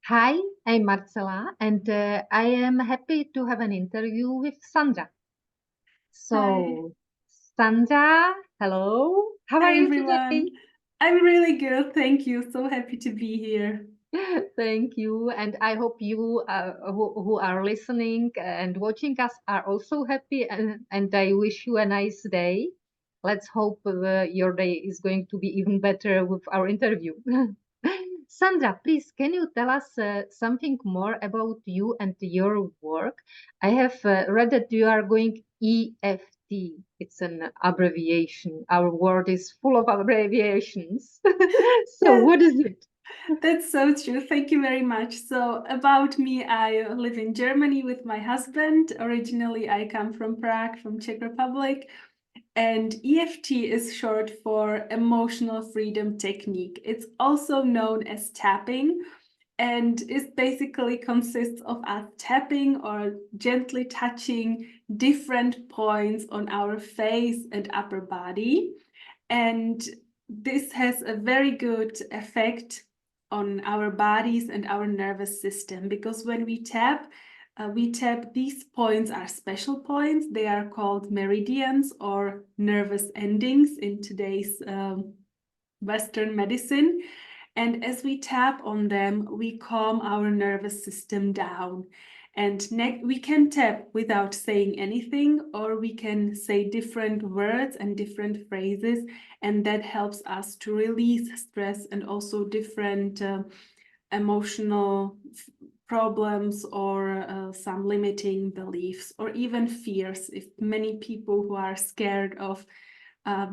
Hi, I'm Marcela, and I am happy to have an interview with Sandra. Hi. So, Sandra, hello. How are Hi, you everyone. today? I'm really good. Thank you. So happy to be here. Thank you, and I hope you who are listening and watching us are also happy, and I wish you a nice day. Let's hope your day is going to be even better with our interview. Sandra, please, can you tell us something more about you and your work? I have read that you are going EFT. It's an abbreviation. Our world is full of abbreviations. So, Yeah, what is it? that's so true. Thank you very much. So, about me, I live in Germany with my husband. Originally, I come from Prague, from Czech Republic. And EFT is short for Emotional Freedom Technique. It's also known as tapping, and it basically consists of us tapping or gently touching different points on our face and upper body. And this has a very good effect on our bodies and our nervous system, because when we tap, these points are special points. They are called meridians or nervous endings in today's Western medicine. And as we tap on them, we calm our nervous system down. And we can tap without saying anything, or we can say different words and different phrases, and that helps us to release stress and also different emotional problems or some limiting beliefs or even fears. If many people who are scared of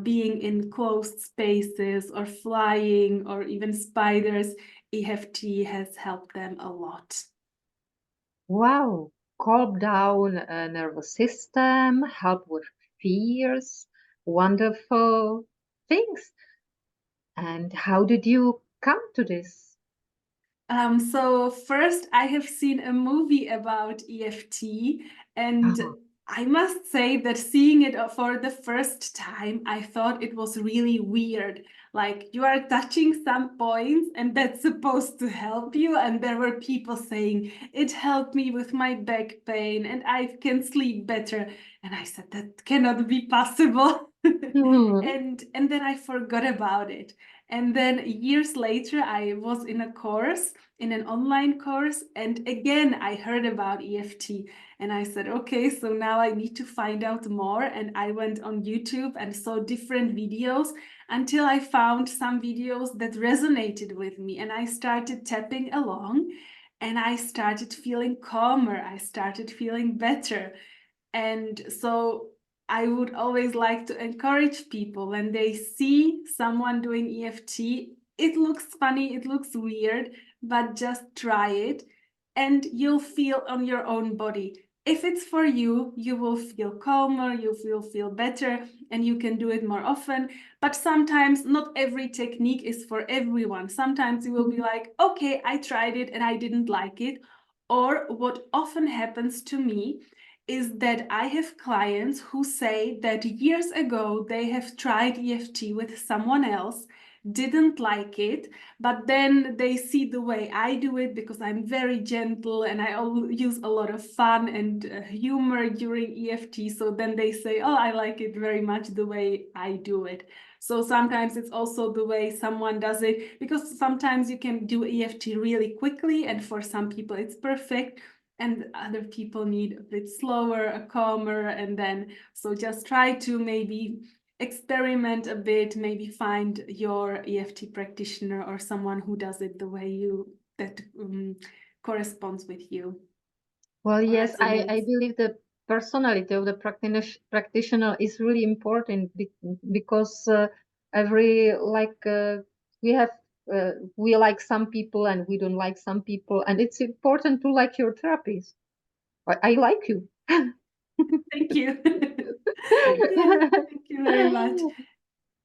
being in closed spaces or flying or even spiders, EFT has helped them a lot. Wow, calm down nervous system, help with fears, wonderful things. And how did you come to this? So first, I have seen a movie about EFT, and Oh, I must say that seeing it for the first time, I thought it was really weird. Like, you are touching some points, and that's supposed to help you. And there were people saying it helped me with my back pain, and I can sleep better. And I said that cannot be possible. hmm. And then I forgot about it. And then years later, I was in a course, in an online course, and again I heard about EFT, and I said, okay, so now I need to find out more. And I went on YouTube and saw different videos until I found some videos that resonated with me, and I started tapping along, and I started feeling calmer, I started feeling better. And so I would always like to encourage people when they see someone doing EFT. It looks funny, it looks weird, but just try it and you'll feel on your own body. If it's for you, you will feel calmer, you will feel better, and you can do it more often. But sometimes not every technique is for everyone. Sometimes you will be like, okay, I tried it and I didn't like it. Or what often happens to me is that I have clients who say that years ago they have tried EFT with someone else, didn't like it, but then they see the way I do it because I'm very gentle and I use a lot of fun and humor during EFT. So then they say, oh, I like it very much the way I do it. So sometimes it's also the way someone does it, because sometimes you can do EFT really quickly, and for some people it's perfect and other people need a bit slower, a calmer, and then so just try to maybe experiment a bit, maybe find your EFT practitioner or someone who does it the way you that corresponds with you Well, or yes, I resonates. believe the personality of the practitioner is really important because every we have we like some people and we don't like some people, and it's important to like your therapist. I like you. Thank you. Yeah, thank you very much.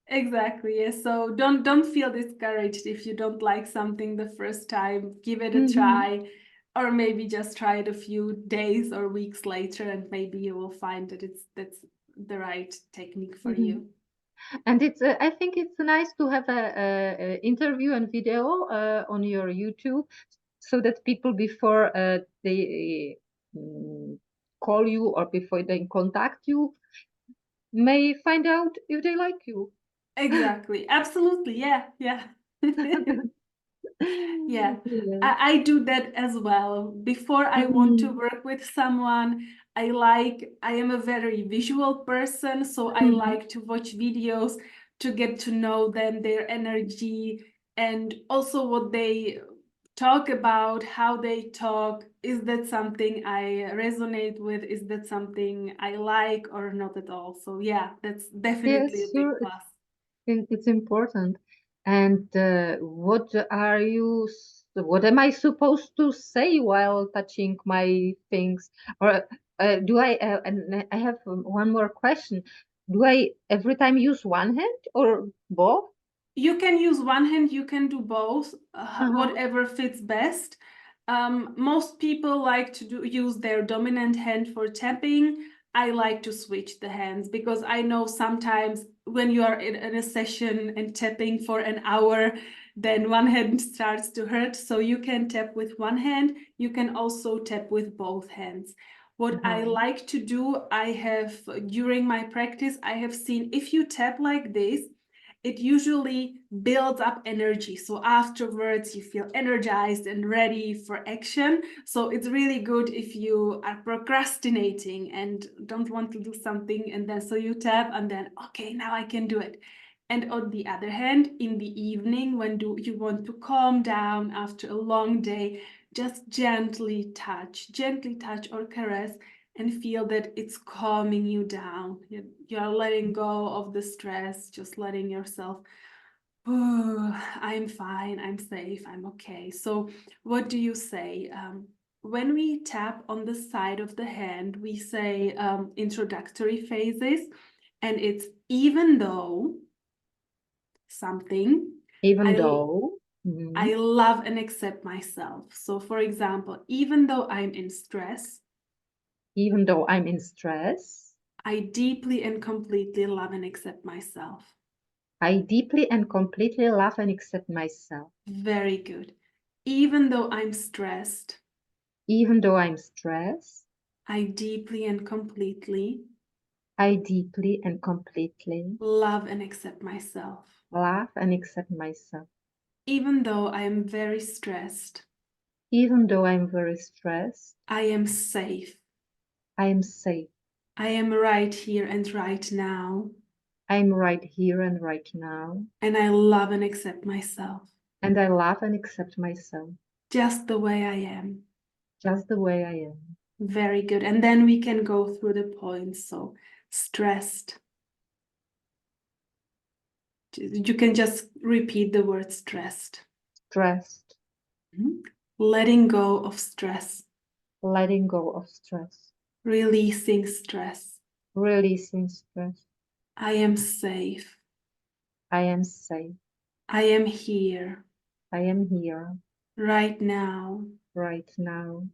Exactly. Yes. So don't feel discouraged if you don't like something the first time. Give it a Mhm, try, or maybe just try it a few days or weeks later, and maybe you will find that that's the right technique for mhm. you. And it's I think it's nice to have a interview and video on your YouTube. so that people before they call you or before they contact you may find out if they like you. Exactly. Absolutely. Yeah. Yeah. Yeah. Yeah. I do that as well. Before I want to work with someone, I am a very visual person, so I like to watch videos to get to know them, their energy, and also what they talk about, how they talk. Is that something I resonate with? Is that something I like or not at all? So yeah, that's definitely a Yes, big sure. plus. It's important. And what am I supposed to say while touching my things? Or and I have one more question. Do I every time use one hand or both? You can use one hand, you can do both, Uh-huh. whatever fits best. Most people like to use their dominant hand for tapping. I like to switch the hands because I know sometimes when you are in a session and tapping for an hour, then one hand starts to hurt. So you can tap with one hand. You can also tap with both hands. What I Uh-huh. like to do, during my practice, I have seen if you tap like this, it usually builds up energy. So afterwards, you feel energized and ready for action. So it's really good if you are procrastinating and don't want to do something, and then so you tap and then, okay, now I can do it. And on the other hand, in the evening, when you want to calm down after a long day, just gently touch or caress and feel that it's calming you down. You're letting go of the stress, just letting yourself, oh, I'm fine, I'm safe, I'm okay. So what do you say? When we tap on the side of the hand, we say introductory phases, and it's even though something, Even I though, mhm, I love and accept myself. So for example, even though I'm in stress, even though I'm in stress, I deeply and completely love and accept myself. I deeply and completely love and accept myself. Very good. Even though I'm stressed, Even though I'm stressed, I deeply and completely I deeply and completely love and accept myself. love and accept myself. Even though I am very stressed, Even though I'm very stressed, I am safe. I am safe. I am right here and right now, I'm right here and right now, and I love and accept myself and I love and accept myself just the way I am. just the way I am. Very good. And then we can go through the points. So, stressed. You can just repeat the word stressed. Stressed, Letting go of stress. letting go of stress, Releasing stress. releasing stress. I am safe. I am safe. I am here I am here right now, right now,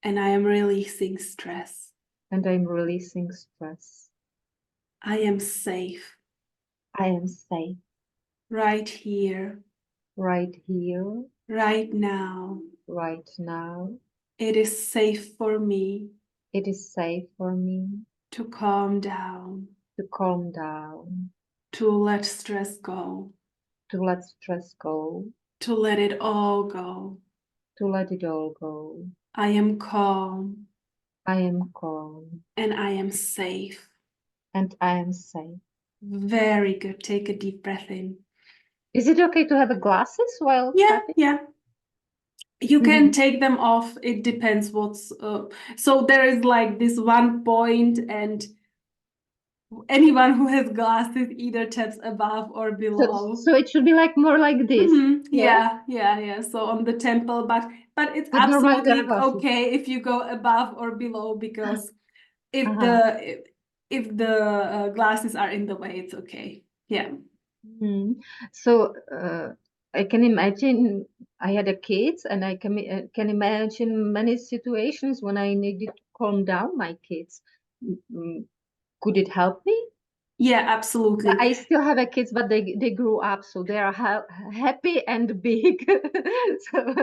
and I am releasing stress. and I'm releasing stress. I am safe I am safe right here, right here, right now. right now. It is safe for me It is safe for me to calm down, to calm down, to let stress go, to let stress go, to let it all go. to let it all go. I am calm I am calm and I am safe. and I am safe. Very good. Take a deep breath in. Is it okay to have glasses while Yeah, tapping? yeah. You can take them off. It depends what's so there is like this one point, and anyone who has glasses either taps above or So, below. so it should be like more like this. Yeah, Yeah, yeah, yeah. So on the temple, but it's but normally there are absolutely glasses. okay if you go above or below, because if Uh-huh. the glasses are in the way, it's okay. Yeah. So I can imagine I had a kids, and I can imagine many situations when I needed to calm down my kids. Mm, Could it help me? Yeah, absolutely. I still have a kids, but they grew up, so they are happy and big. So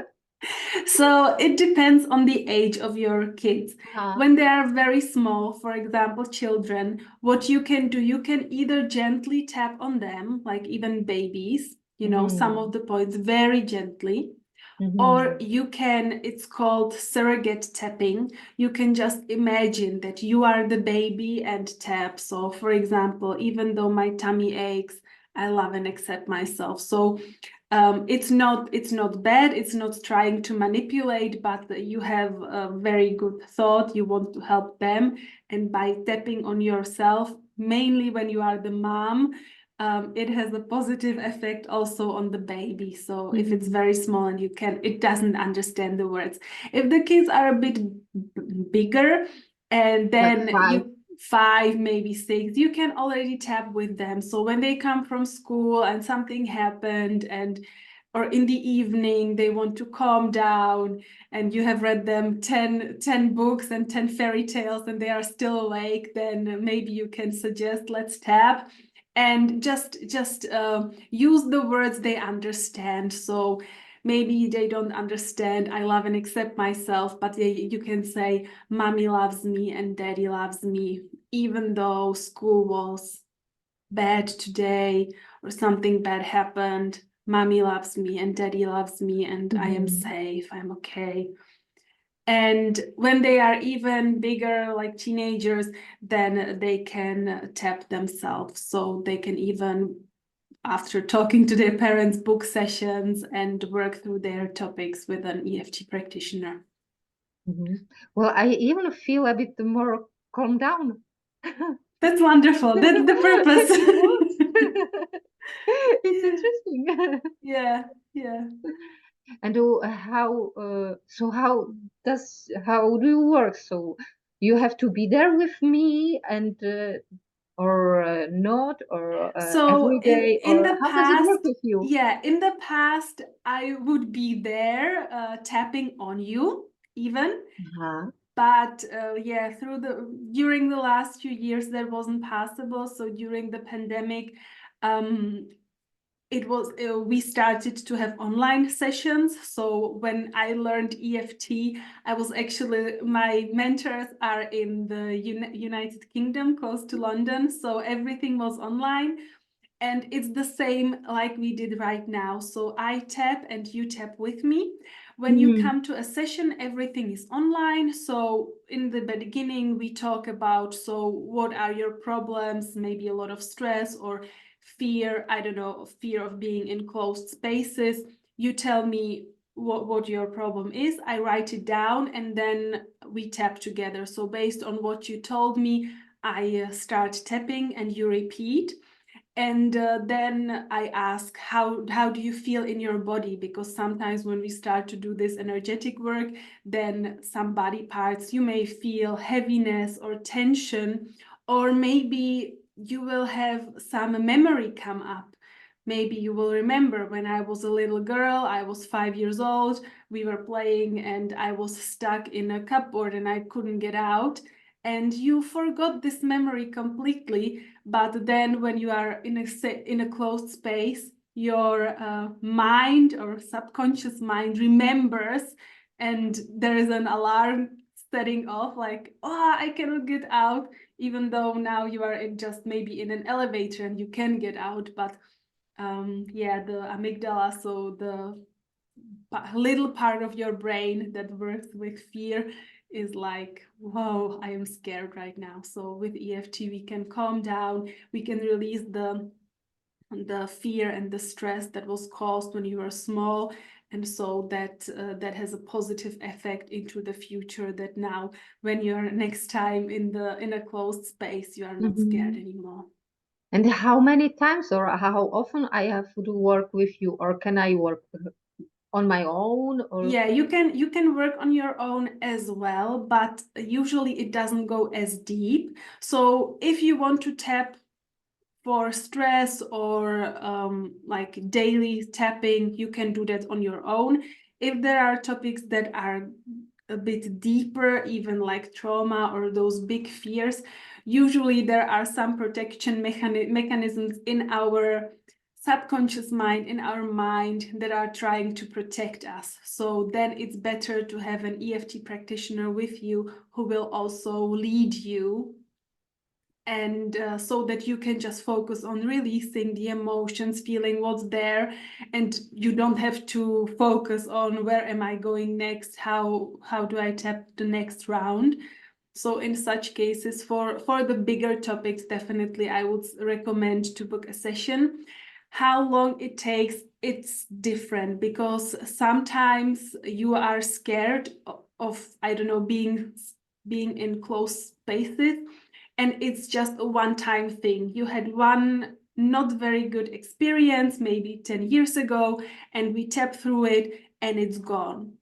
So it depends on the age of your kids. When they are very small, for example, children, what you can do, you can either gently tap on them, like even babies, you know, some of the points very gently. Or you can, it's called surrogate tapping. You can just imagine that you are the baby and tap. So, for example, even though my tummy aches, I love and accept myself. So it's not bad. It's not trying to manipulate, but you have a very good thought. You want to help them, and by tapping on yourself, mainly when you are the mom, it has a positive effect also on the baby. So if it's very small and it doesn't understand the words. If the kids are a bit bigger, and then like 5, maybe 6, you can already tap with them. So when they come from school and something happened, or in the evening they want to calm down, and you have read them 10 books and 10 fairy tales and they are still awake, then maybe you can suggest, let's tap, and just use the words they understand. So maybe they don't understand I love and accept myself, but you can say mommy loves me and daddy loves me, even though school was bad today or something bad happened. Mommy loves me and daddy loves me, and I am safe, I'm okay. And when they are even bigger, like teenagers, then they can tap themselves. So they can even, after talking to their parents, book sessions and work through their topics with an EFT practitioner. Well, I even feel a bit more calm down. That's wonderful. That's the purpose. It works. It's interesting. Yeah, yeah. And how do you work? So you have to be there with me and or not, or So every day, in or the how does it work past, with you? yeah, in the past, I would be there tapping on you even. But yeah, during the last few years, that wasn't possible. So during the pandemic, we started to have online sessions. So when I learned EFT, my mentors are in the United Kingdom, close to London. So everything was online. And it's the same like we did right now. So I tap and you tap with me. When you come to a session, everything is online. So in the beginning, we talk about, so what are your problems? Maybe a lot of stress or fear, I don't know, fear of being in closed spaces. You tell me what your problem is. I write it down and then we tap together. So based on what you told me, I start tapping and you repeat. And then I ask, how do you feel in your body? Because sometimes when we start to do this energetic work, then some body parts, you may feel heaviness or tension, or maybe you will have some memory come up. Maybe you will remember when I was a little girl, I was 5 years old, we were playing and I was stuck in a cupboard and I couldn't get out. And you forgot this memory completely, but then when you are in a closed space, your mind or subconscious mind remembers, and there is an alarm setting off, like, oh, I cannot get out, even though now you are just maybe in an elevator and you can get out. But yeah, the amygdala, so the little part of your brain that works with fear, is like, whoa, I am scared right now. So with EFT, we can calm down, we can release the fear and the stress that was caused when you were small. And so that has a positive effect into the future, that now when you're next time in a closed space, you are not scared anymore. And how many times or how often I have to work with you, or can I work on my own? Or Yeah, you can work on your own as well, but usually it doesn't go as deep. So if you want to tap for stress or like daily tapping, you can do that on your own. If there are topics that are a bit deeper, even like trauma or those big fears, usually there are some protection mechanisms in our subconscious mind, in our mind, that are trying to protect us. So then it's better to have an EFT practitioner with you who will also lead you, and so that you can just focus on releasing the emotions, feeling what's there, and you don't have to focus on where am I going next, how do I tap the next round. So in such cases, for the bigger topics, definitely I would recommend to book a session. How long it takes, it's different, because sometimes you are scared of I don't know, being in close spaces, and it's just a one-time thing. You had one not very good experience maybe 10 years ago, and we tap through it and it's gone.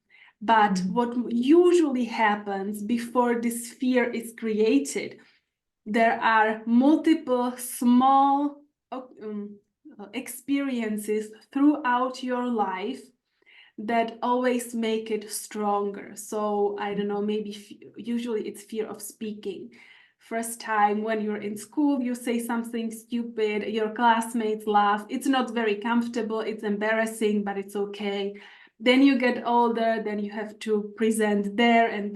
But what usually happens before this fear is created, there are multiple small experiences throughout your life that always make it stronger. So I don't know, maybe usually it's fear of speaking. First time when you're in school, you say something stupid, your classmates laugh. It's not very comfortable, it's embarrassing, but it's okay. Then you get older, then you have to present there, and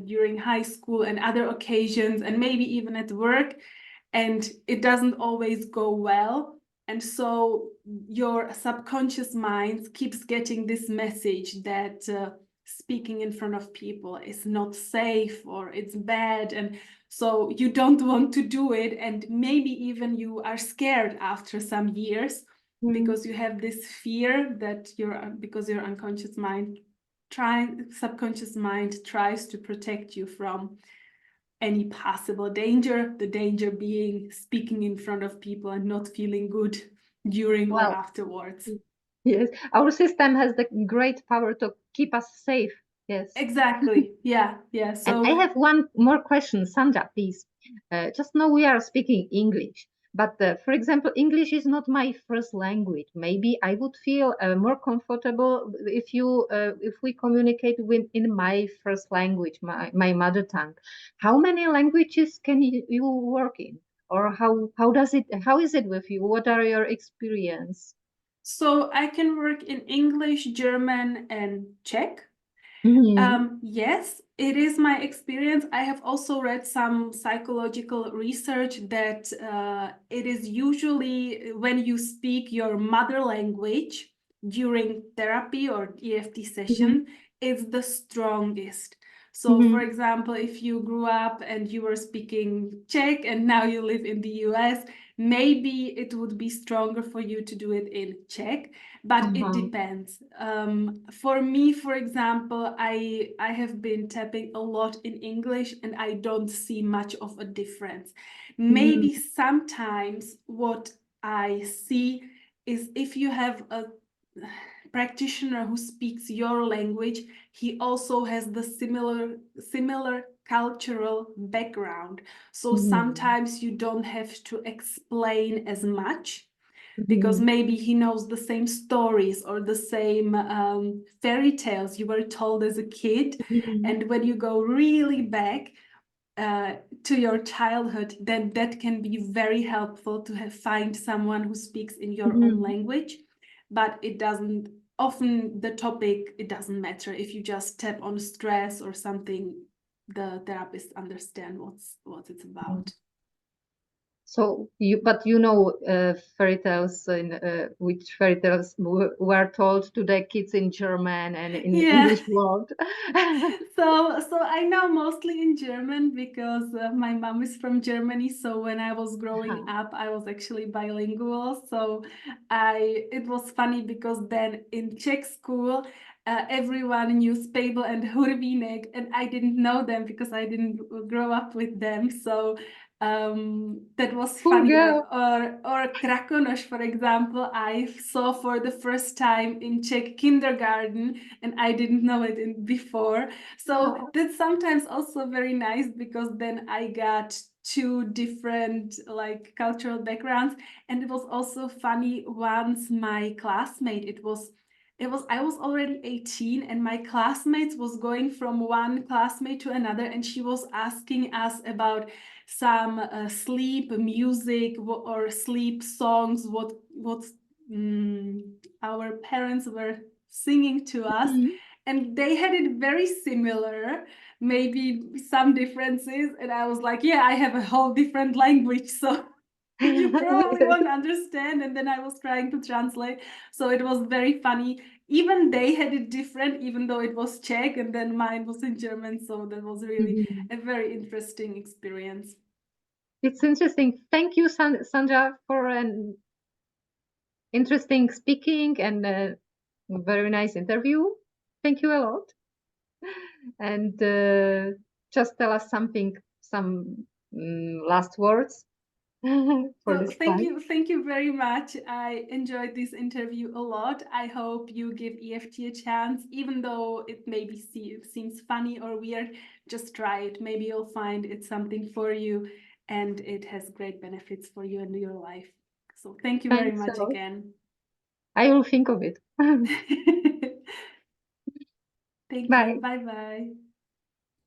during high school and other occasions, and maybe even at work, and it doesn't always go well. And so your subconscious mind keeps getting this message that speaking in front of people is not safe, or it's bad, and so you don't want to do it, and maybe even you are scared after some years, because you have this fear that because your subconscious mind tries to protect you from any possible danger, the danger being speaking in front of people and not feeling good during or Well, afterwards. yes, our system has the great power to keep us safe. Yes. Exactly. Yeah. And So I have one more question, Sandra, please. Just know we are speaking English, but for example, English is not my first language. Maybe I would feel more comfortable if we communicate in my first language, my mother tongue. How many languages can you work in, or how is it with you? What are your experience? so I can work in English, German, and Czech. Yes, it is my experience. I have also read some psychological research that it is usually when you speak your mother language during therapy or EFT session, it's the strongest. So, for example, if you grew up and you were speaking Czech and now you live in the US, maybe it would be stronger for you to do it in Czech, but it depends. For me, for example, I have been tapping a lot in English and I don't see much of a difference. Maybe sometimes what I see is if you have a practitioner who speaks your language, he also has the similar cultural background. So sometimes you don't have to explain as much, because maybe he knows the same stories or the same fairy tales you were told as a kid. And when you go really back to your childhood, then that can be very helpful to find someone who speaks in your own language. But it doesn't, often the topic, it doesn't matter. If you just tap on stress or something, the therapist understand what it's about. So but fairy tales, which fairy tales were told to the kids in German and in Yeah. English world. So I know mostly in German because my mom is from Germany. So when I was growing up, I was actually bilingual. So it was funny because then in Czech school, everyone knew Spable and Hurvínek, and I didn't know them because I didn't grow up with them. So that was Poor funny. girl. Or Krakonoš, for example, I saw for the first time in Czech kindergarten, and I didn't know it before. So that's sometimes also very nice, because then I got two different like cultural backgrounds. And it was also funny, once my classmate, I was already 18, and my classmates was going from one classmate to another, and she was asking us about some sleep music or sleep songs, what Our parents were singing to us, and they had it very similar, maybe some differences. And I was like, yeah, I have a whole different language, so you probably won't understand. And then I was trying to translate. So it was very funny. Even they had it different, even though it was Czech, and then mine was in German. So that was really a very interesting experience. It's interesting. Thank you, Sandra, for an interesting speaking and a very nice interview. Thank you a lot. And just tell us some last words for So this time. thank you very much. I enjoyed this interview a lot. I hope you give EFT a chance, even though it maybe seems funny or weird. Just try it. Maybe you'll find it's something for you, and it has great benefits for you and your life. So thank you very Thanks much a lot. again. I will think of it. Thank you. Bye. Bye bye.